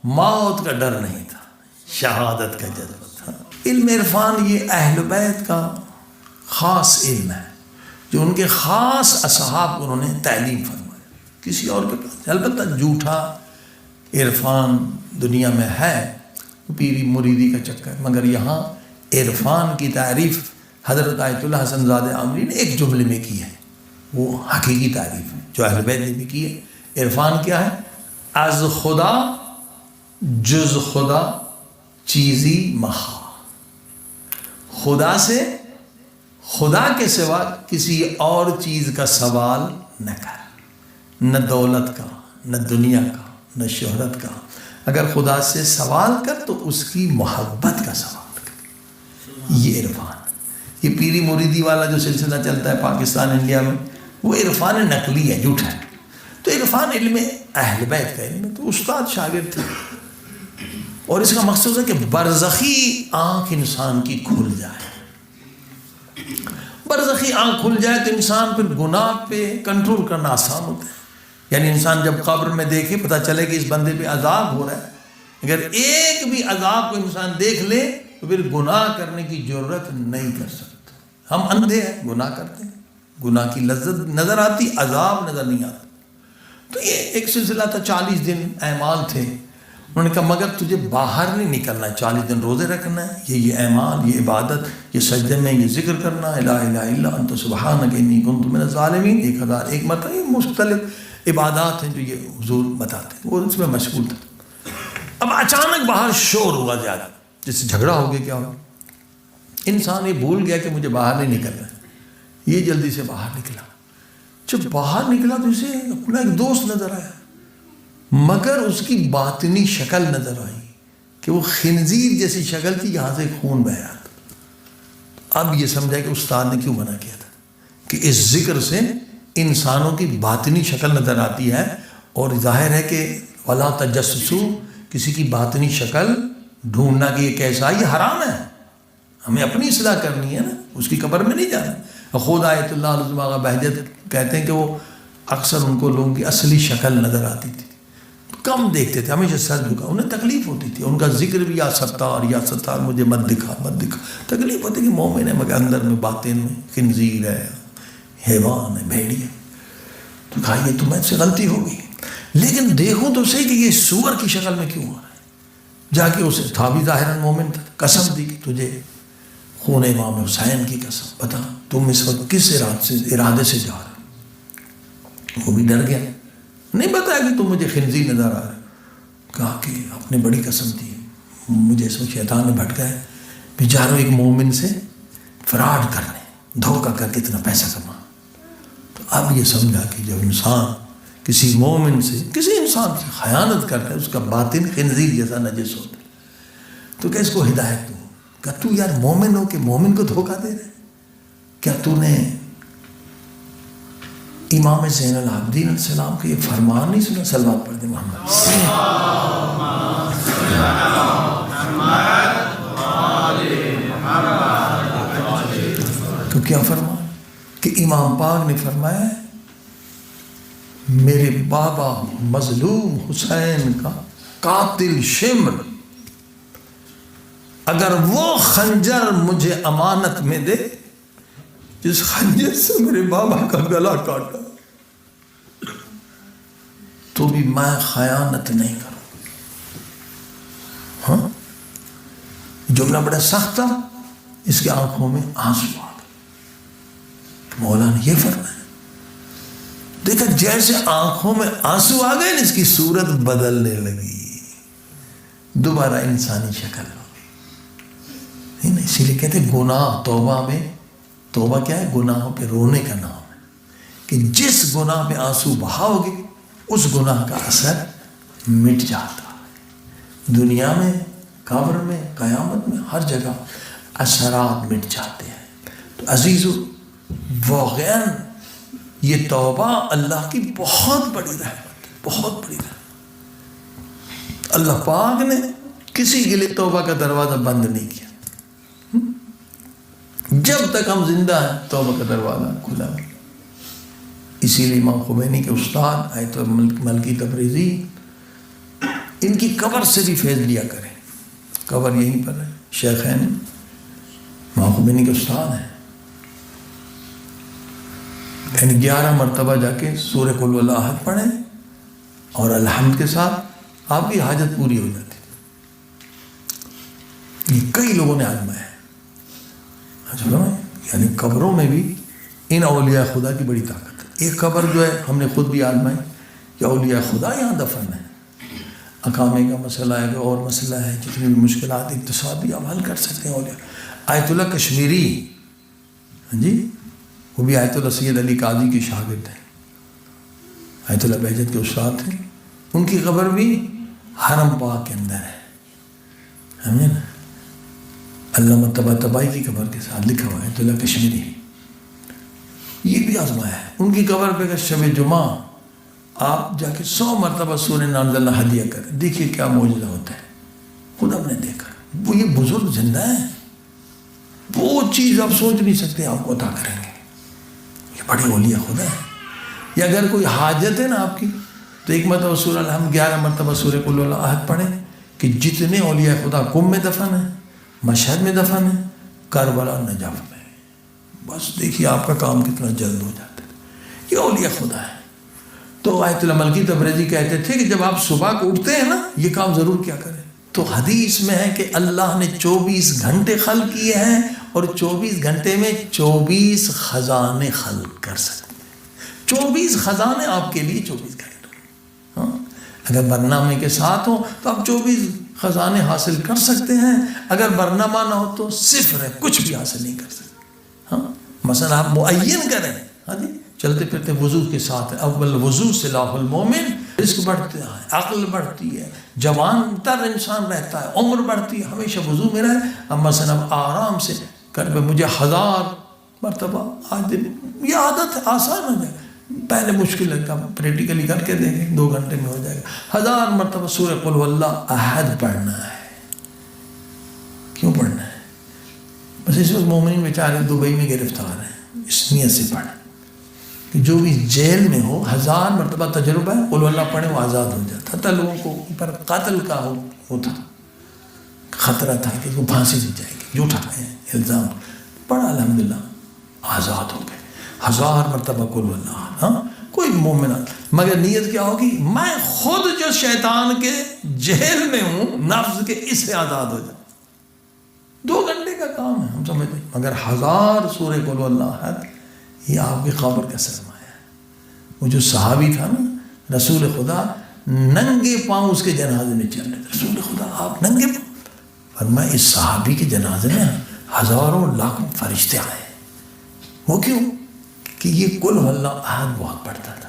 موت کا ڈر نہیں تھا، شہادت کا جذبہ تھا۔ علم عرفان یہ اہل بیت کا خاص علم ہے جو ان کے خاص اصحاب کو انہوں نے تعلیم فرمایا، کسی اور کے پاس۔ البتہ جھوٹا عرفان دنیا میں ہے، پیری مریدی کا چکر، مگر یہاں عرفان کی تعریف حضرت آیت اللہ حسن زادہ عامری نے ایک جملے میں کی ہے، وہ حقیقی تعریف ہے جو اہل بیت نے بھی کی ہے۔ عرفان کیا ہے؟ از خدا جز خدا چیزی مخا، خدا سے خدا کے سوا کسی اور چیز کا سوال نہ کر، نہ دولت کا، نہ دنیا کا، نہ شہرت کا۔ اگر خدا سے سوال کر تو اس کی محبت کا سوال کر۔ یہ عرفان، یہ پیری مریدی والا جو سلسلہ چلتا ہے پاکستان انڈیا میں، وہ عرفان نقلی ہے، جھوٹا ہے۔ تو عرفان علم اہل بیت کا علم ہے، تو استاد شاگرد تھے، اور اس کا مقصد ہے کہ برزخی آنکھ انسان کی کھل جائے۔ برزخی آنکھ کھل جائے تو انسان پھر گناہ پہ کنٹرول کرنا آسان ہوتا ہے۔ یعنی انسان جب قبر میں دیکھے پتہ چلے کہ اس بندے پہ عذاب ہو رہا ہے، اگر ایک بھی عذاب کو انسان دیکھ لے تو پھر گناہ کرنے کی جرت نہیں کر سکتا۔ ہم اندھے ہیں، گناہ کرتے ہیں، گناہ کی لذت نظر آتی، عذاب نظر نہیں آتا۔ تو یہ ایک سلسلہ تھا، 40 دن اعمال تھے۔ انہوں نے کہا مگر تجھے باہر نہیں نکلنا ہے، 40 دن روزے رکھنا ہے، یہ اعمال، یہ عبادت، یہ سجدے میں یہ ذکر کرنا ہے، لا الہ الا انت سبحانک انی کنت من الظالمین، 1001 مرتبہ۔ یہ مختلف عبادات ہیں جو یہ حضور بتاتے ہیں، وہ اس میں مشغول تھا۔ اب اچانک باہر شور ہوا زیادہ، جس سے جھگڑا ہو گیا، کیا ہوا؟ انسان یہ بھول گیا کہ مجھے باہر نہیں نکلنا ہے، یہ جلدی سے باہر نکلا۔ جب باہر نکلا تو اسے اپنا ایک دوست نظر آیا، مگر اس کی باطنی شکل نظر آئی کہ وہ خنزیر جیسی شکل تھی، یہاں سے خون بہ رہا تھا۔ اب یہ سمجھا کہ استاد نے کیوں منع کیا تھا، کہ اس ذکر سے انسانوں کی باطنی شکل نظر آتی ہے، اور ظاہر ہے کہ وَلَا تَجَسُّسُوا، کسی کی باطنی شکل ڈھونڈنا کہ یہ کیسا، یہ حرام ہے۔ ہمیں اپنی اصلاح کرنی ہے نا، اس کی قبر میں نہیں جانا۔ خود آیت اللہ علیہ بہجت کہتے ہیں کہ وہ اکثر ان کو لوگوں کی اصلی شکل نظر آتی تھی، کم دیکھتے تھے، ہمیشہ سر جھکا، انہیں تکلیف ہوتی تھی، ان کا ذکر بھی یا ستار مجھے مت دکھا مت دکھا، تکلیف ہوتی کہ مومن ہے مگر اندر میں باطن میں خنزیر ہے، حیوان ہے، بھیڑی ہے۔ تو کہا یہ تو مجھ سے غلطی ہو گئی، لیکن دیکھو تو صحیح کہ یہ سور کی شکل میں کیوں ہو رہا ہے۔ جا کے اسے تھا بھی ظاہراً مومن تھا، قسم دی کہ تجھے خون امام حسین کی قسم، بتا تم اس وقت کس ارادے سے جا رہے؟ وہ بھی ڈر گیا، نہیں بتایا کہ تم مجھے خنزیر نظر آ رہا ہے۔ کہا کہ آپ نے بڑی قسم دی، مجھے اس میں شیطان نے بھٹکا ہے، بیچاروں ایک مومن سے فراڈ کرنے، دھوکہ کر کے اتنا پیسہ کما۔ تو اب یہ سمجھا کہ جب انسان کسی مومن سے، کسی انسان سے خیانت کرتا ہے، اس کا باطن خنزیر جیسا نجس ہوتا ہے، تو کہ اس کو ہدایت دوں۔ کہ تو یار مومن ہو کہ مومن کو دھوکہ دے رہے؟ کیا تو نے امام زین العابدین علیہ السلام کا یہ فرمان نہیں سنا؟ صلوات پڑھ دے محمد۔ تو کیا فرمان کہ امام پاک نے فرمایا ہے میرے بابا مظلوم حسین کا قاتل شمر اگر وہ خنجر مجھے امانت میں دے جس خنجر سے میرے بابا کا گلا کاٹا، تو بھی میں خیانت نہیں کروں۔ ہاں، جملہ بڑا سخت تھا، اس کی آنکھوں میں آنسو آ گئے۔ مولا نے یہ فرمایا، دیکھا جیسے آنکھوں میں آنسو آ گئے، اس کی صورت بدلنے لگی، دوبارہ انسانی شکل ہو گئی۔ اسی لیے کہتے ہیں گناہ توبہ میں، توبہ کیا ہے؟ گناہوں پہ رونے کا نام ہے، کہ جس گناہ پہ آنسو بہاؤ گے اس گناہ کا اثر مٹ جاتا ہے۔ دنیا میں، قبر میں، قیامت میں، ہر جگہ اثرات مٹ جاتے ہیں۔ تو عزیزو، واقعاً یہ توبہ اللہ کی بہت بڑی رحمت، بہت بڑی رحمت۔ اللہ پاک نے کسی کے لیے توبہ کا دروازہ بند نہیں کیا، جب تک ہم زندہ ہیں توبہ کا دروازہ کھلا ہے۔ اسی لیے امام خمینی کے استاد آیت ملکی تبریزی ان کی قبر سے بھی فیض لیا کریں. قبر یہیں پر ہے. شیخین معقوبینی کے استاد ہیں. یعنی 11 مرتبہ جا کے سورہ قل واللہ احد پڑھیں اور الحمد کے ساتھ آپ کی حاجت پوری ہو جاتی. یہ کئی لوگوں نے آزمایا ہے. یعنی قبروں میں بھی ان اولیاء خدا کی بڑی طاقت ہے. ایک قبر جو ہے ہم نے خود بھی آزمائی کہ اولیاء خدا یہاں دفن ہے. اقامے کا مسئلہ ہے, اور مسئلہ ہے, جتنی بھی مشکلات اقتصادی آپ حل کر سکتے ہیں. اولیاء آیت اللہ کشمیری, ہاں جی, وہ بھی آیت اللہ سید علی قاضی کی شاگرد ہیں, آیت اللہ بہجت کے استاد تھے. ان کی قبر بھی حرم پاک کے اندر ہے. ہمیں نا علامہ طباطبائی کی قبر کے ساتھ لکھا ہوا ہے آیت اللہ کشمیری. یہ بھی آزمایا ہے. ان کی قبر پہ شب جمعہ آپ جا کے 100 مرتبہ سورہ نازلہ ہدیہ کریں, دیکھیے کیا معجزہ ہوتا ہے. خود ہم نے دیکھا. وہ یہ بزرگ زندہ ہیں, وہ چیز آپ سوچ نہیں سکتے آپ کو عطا کریں گے. یہ بڑے اولیاء خدا ہیں. یا اگر کوئی حاجت ہے نا آپ کی, تو ایک مرتبہ سورہ الحمد 11 مرتبہ سورہ قل واللہ احد پڑھیں کہ جتنے اولیاء خدا قم میں دفن ہیں, مشہد میں دفن ہیں, کربلا اور نجف میں, بس دیکھیے آپ کا کام کتنا جلد ہو جاتا ہے. یہ اولیاء خدا ہے. تو آیت اللہ ملکی تبریزی کہتے تھے کہ جب آپ صبح کو اٹھتے ہیں نا, یہ کام ضرور کیا کریں. تو حدیث میں ہے کہ اللہ نے 24 گھنٹے خلق کیے ہیں, اور 24 گھنٹے میں 24 خزانے خلق کر سکتے ہیں. 24 خزانے آپ کے لیے 24 گھنٹے. ہاں, اگر برنامے کے ساتھ ہوں تو آپ 24 خزانے حاصل کر سکتے ہیں. اگر برنامہ نہ ہو تو صفر ہے, کچھ بھی حاصل نہیں کر سکتے. ہاں, مثلا آپ معین کریں, ہاں جی, چلتے پھرتے وضو کے ساتھ, اول وضو سلاح المومن, رزق بڑھتا ہے, عقل بڑھتی ہے, جوان تر انسان رہتا ہے, عمر بڑھتی ہے, ہمیشہ وضو میں رہے. اب مثلا آرام سے کر پہ مجھے 1000 مرتبہ آج دن, یہ عادت ہے, آسان ہو جائے. پہلے مشکل ہے, کم پریکٹیکلی کر کے دیکھیں, 2 گھنٹے میں ہو جائے گا. 1000 مرتبہ سورہ قل واللہ احد پڑھنا ہے. کیوں پڑھنا ہے؟ بس اس وقت مومنین بیچارے دبئی میں گرفتار ہیں, اس نیت سے پڑھیں کہ جو بھی جیل میں ہو 1000 مرتبہ تجربہ ہے, قل واللہ پڑھیں, وہ آزاد ہو جاتا. حتیٰ لوگوں کو اوپر قتل کا وہ تھا, خطرہ تھا کہ وہ پھانسی دی جائے گی, جھوٹا ہے الزام, پڑھا الحمدللہ آزاد ہو گئے. 1000 مرتبہ قل واللہ. ہاں, کوئی مومن, مگر نیت کیا ہوگی, میں خود جو شیطان کے جیل میں ہوں, نفس کے, اس سے آزاد ہو جاؤں. 2 گھنٹے کا کام ہے, ہم سمجھتے ہیں, مگر 1000 سورہ قل واللہ احد, یہ آپ کی قبر کا سرمایہ ہے. وہ جو صحابی تھا نا, رسول خدا ننگے پاؤں اس کے جنازے میں چل رہے تھے. رسول خدا آپ ننگے پاؤں, فرمایا اس صحابی کے جنازے میں ہزاروں لاکھوں فرشتے آئے. وہ کیوں؟ کہ یہ قل واللہ احد بہت پڑھتا تھا.